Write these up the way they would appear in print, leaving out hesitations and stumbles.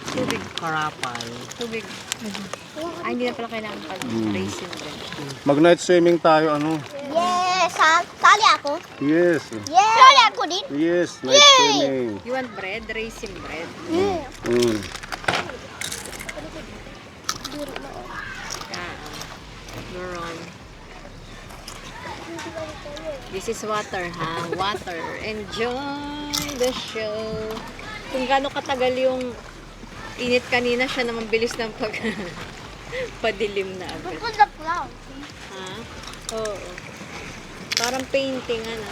Tubig. Karapal. Tubig. Ay, hindi na pala kailangan pag-racing din. Mag-night swimming tayo, ano? Yes! Sali ako? Yes. Yes! Sali ako din? Yes, night swimming. You want bread? Racing bread? Mm. Ah, Meron. This is water, ha? Water. Enjoy the show. Kung gaano katagal yung init kanina, siya naman bilis ng padilim na agad. Look at the cloud. Ha? Oo. Parang painting, ano?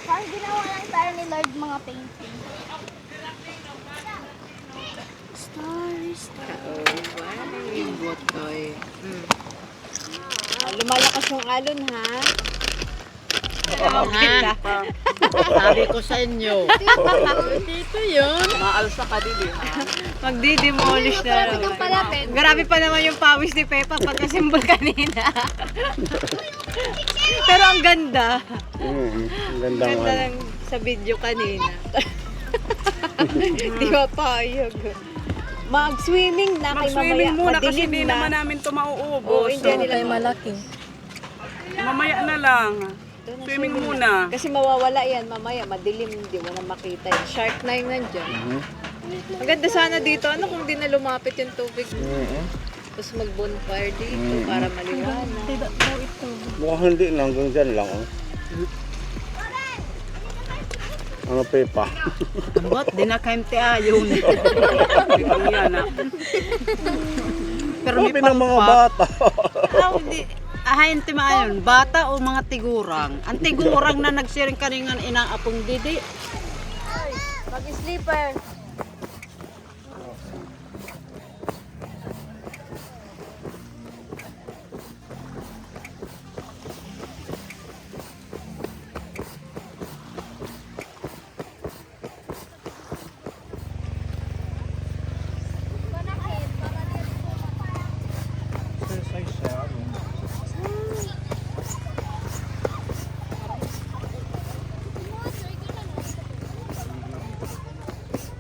Parang ginawa lang tayo ni Lord mga painting. Starry, starry. Oo. Wow, yung botoy. Lumalakas yung alon, ha? Ha? Sabi ko sa inyo. Dito yun. Maalsa ka din ha. Magdi-demolish na Malapit naman. ang palapit. Grabe pa naman yung pawis ni Peppa pagka-symbol kanina. Pero ang ganda. Ang ganda Ganda nga. lang sa video kanina. Di ba payag? Mag-swimming na kay mamaya. Mag-swimming muna kasi Madilim hindi na. naman namin ito Oo, mauubos. hindi nila malaki. Mamaya na lang. Doon na Swimming na. muna. Kasi mawawala yan mamaya. Madilim, hindi mo na makita yan. Shark na yung nandyan. Maganda sana dito. Ano kung di na lumapit yung tubig? Tapos mag-bonfire dito para maliwanag. Mukhang hindi na, hanggang dyan lang. Oh. Ano, Pepa? Ambot, di na kayo ayaw na. Biglang yan ah. Pero Sabi ng mga bata. Ahayin ti maayon, bata o mga tigurang. Ang tigurang na nagsiring kaningan inang apong didi. Mag-sleeper.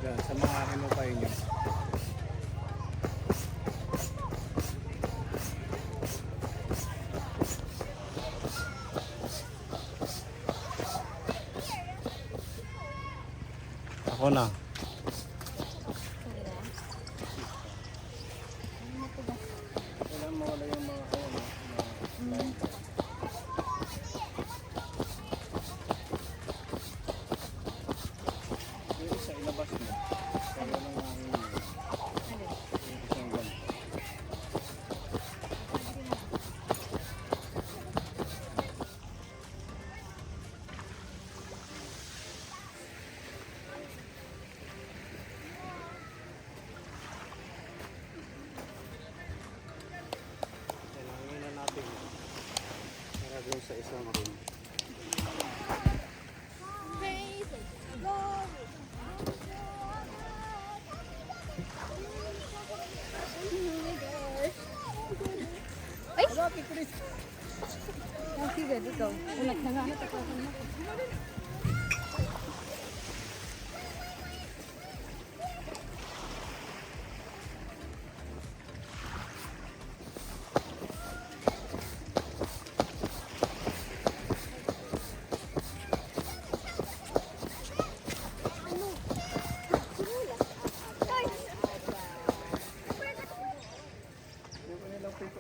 Yan, samahin mo kayo niyo. Ako na. Sa ilabas mo. Kaya lang ang kailangan na natin para doon sa isang room.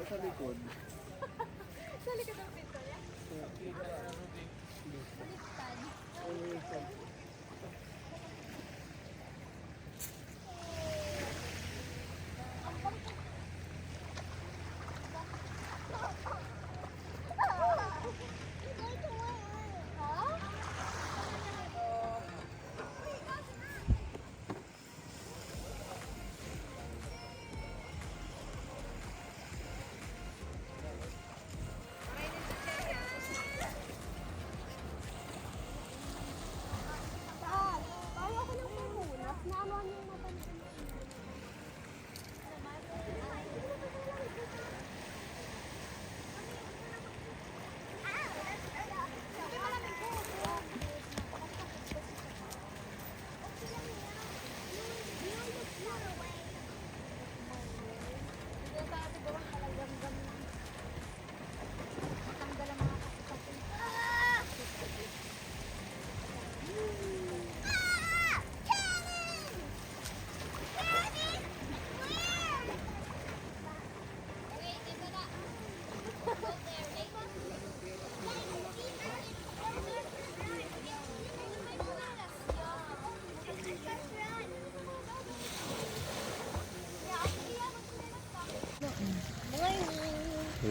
Sa likod. Sa likod ng pinto niya?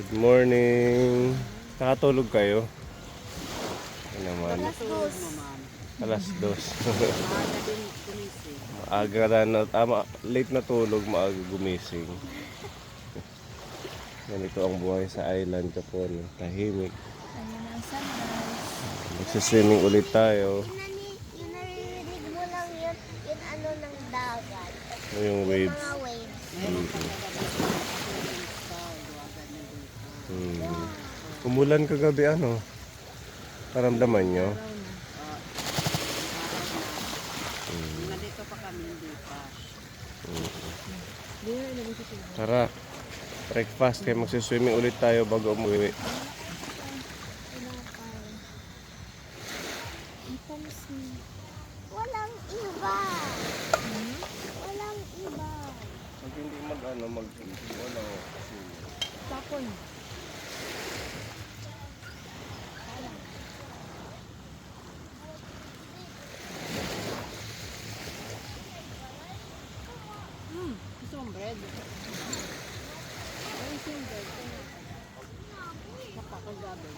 Good morning. Nakatulog kayo? Ano naman? Alas 2. Maaga na, late na tulog, maaga gumising. Ganito ang buhay sa island Japon. Tahimik. Ayun ang sunrise. Magsiswimming ulit tayo. Yung naririnig mo lang yun ano ng dagat. Yung waves. Mga waves. Umulan kagabi ano? Paramdaman nyo? Nandito pa kami, hindi pa. Tara. Breakfast kaya magsiswimming ulit tayo bago umuwi. Walang iba. Walang iba. Pag hindi wala. Tapon. Gusto mong bread? Ay, gusto mong bread. Napakagabi.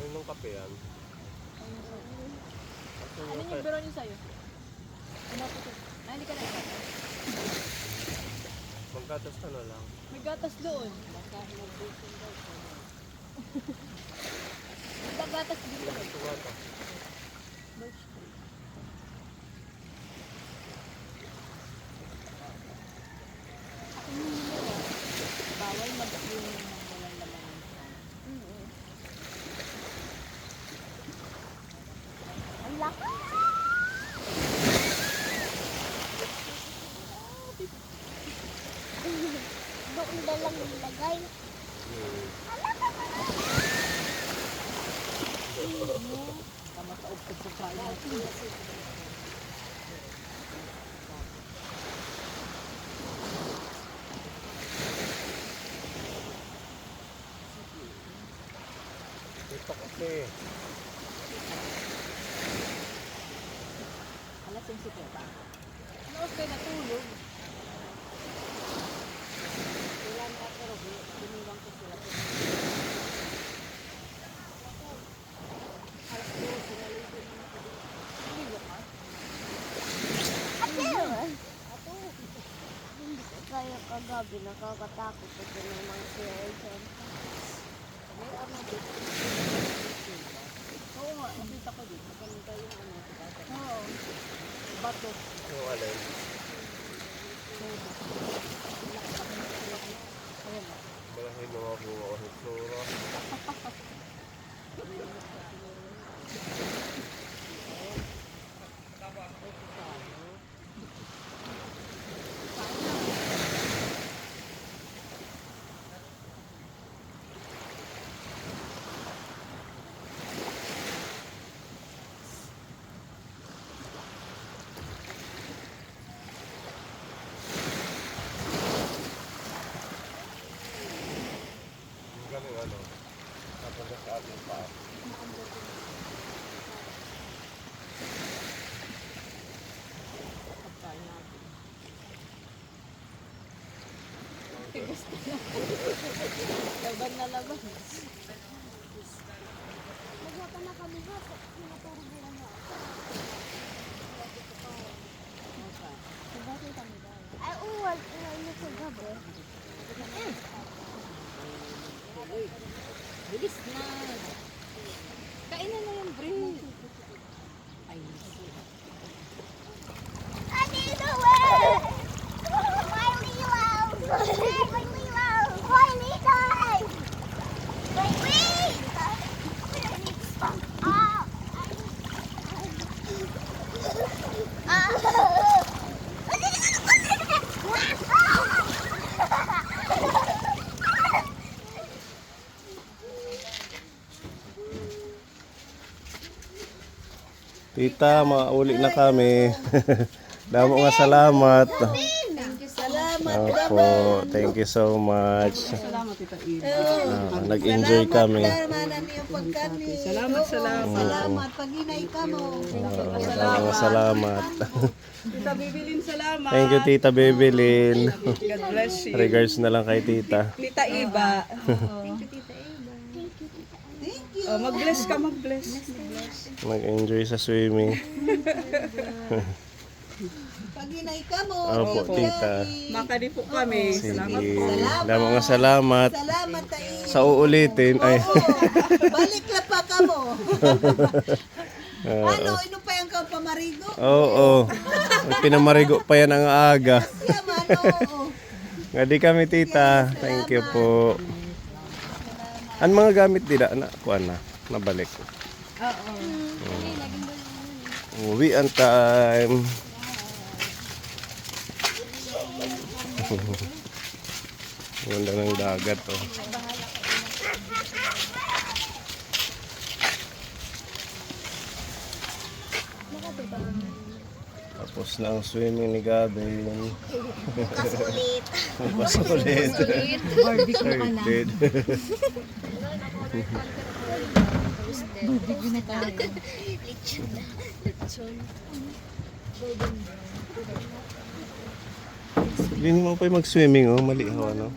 Ano nung kape yan? Ano yung biro niyo sa'yo? Ano po ito? Ay, hindi ka na ito. Magkatas ka na lang. May gatas doon. May gatas dito. Tuwata. Bawal mag-inom ng walang laman. Ang laki. Doon na lang nilagay. Kamataog sa kain natin. Ito kasi. Alas 11 pa. Ano okay natulog? Wala na pero biniwang ko sila. Alas 2 sinalitin mo ko. Hindi ka? Ato. Hindi ko kaya kagabi. Nakakatakot ko ng mga sirensyon. Oo nga, nakita ko dito. Maganda yung ano. Oo. Bato. Yung alin. Malaking mga bunga o hitsura. Galing ano. Tapos sa ating paa. Pagkain natin. Laban na laban. Magwapa na kami ba? Pinaturo nila mo. Bakit kami ba? Ay, uwal. Uwal sa gabi. Bilis na. Kain na na yung bread. Ay, Andito, well! May lilaw! May lilaw! May lilaw! May wait! Tita, mauli na kami. Damo nga salamat. Salamat Opo, thank you so much. Salamat, Tita Ida. Nag-enjoy kami. Salamat. Salamat. Pag-inay ka mo. Salamat. Tita Bibilin, salamat. Thank you, Tita Bebelin. God bless you. Regards na lang kay Tita. Tita Iba. Oh, mag-bless ka, mag-bless. Mag-enjoy sa swimming. Pag-inay ka mo. Opo, Tita. Makadi po kami. Salamat Sige. po. Damo nga salamat. Salamat tayo. Sa uulitin. Ay, Balik la pa ka mo. Ano, ino pa yung kang pamarigo? oo. Pinamarigo pa yan ang aga. Yaman, oo. Nga di kami, Tita. Thank you po. Ang mga gamit nila, kuan na, nabalik. Oo. Uwi ang time. Ganda ng dagat, oh. Tapos na ang swimming ni Gabi. Bukas ulit. Bukas ulit. Barbecue ka na. Dead. Barbecue na tayo. Hindi mo pa mag-swimming, oh. Mali ako, ano?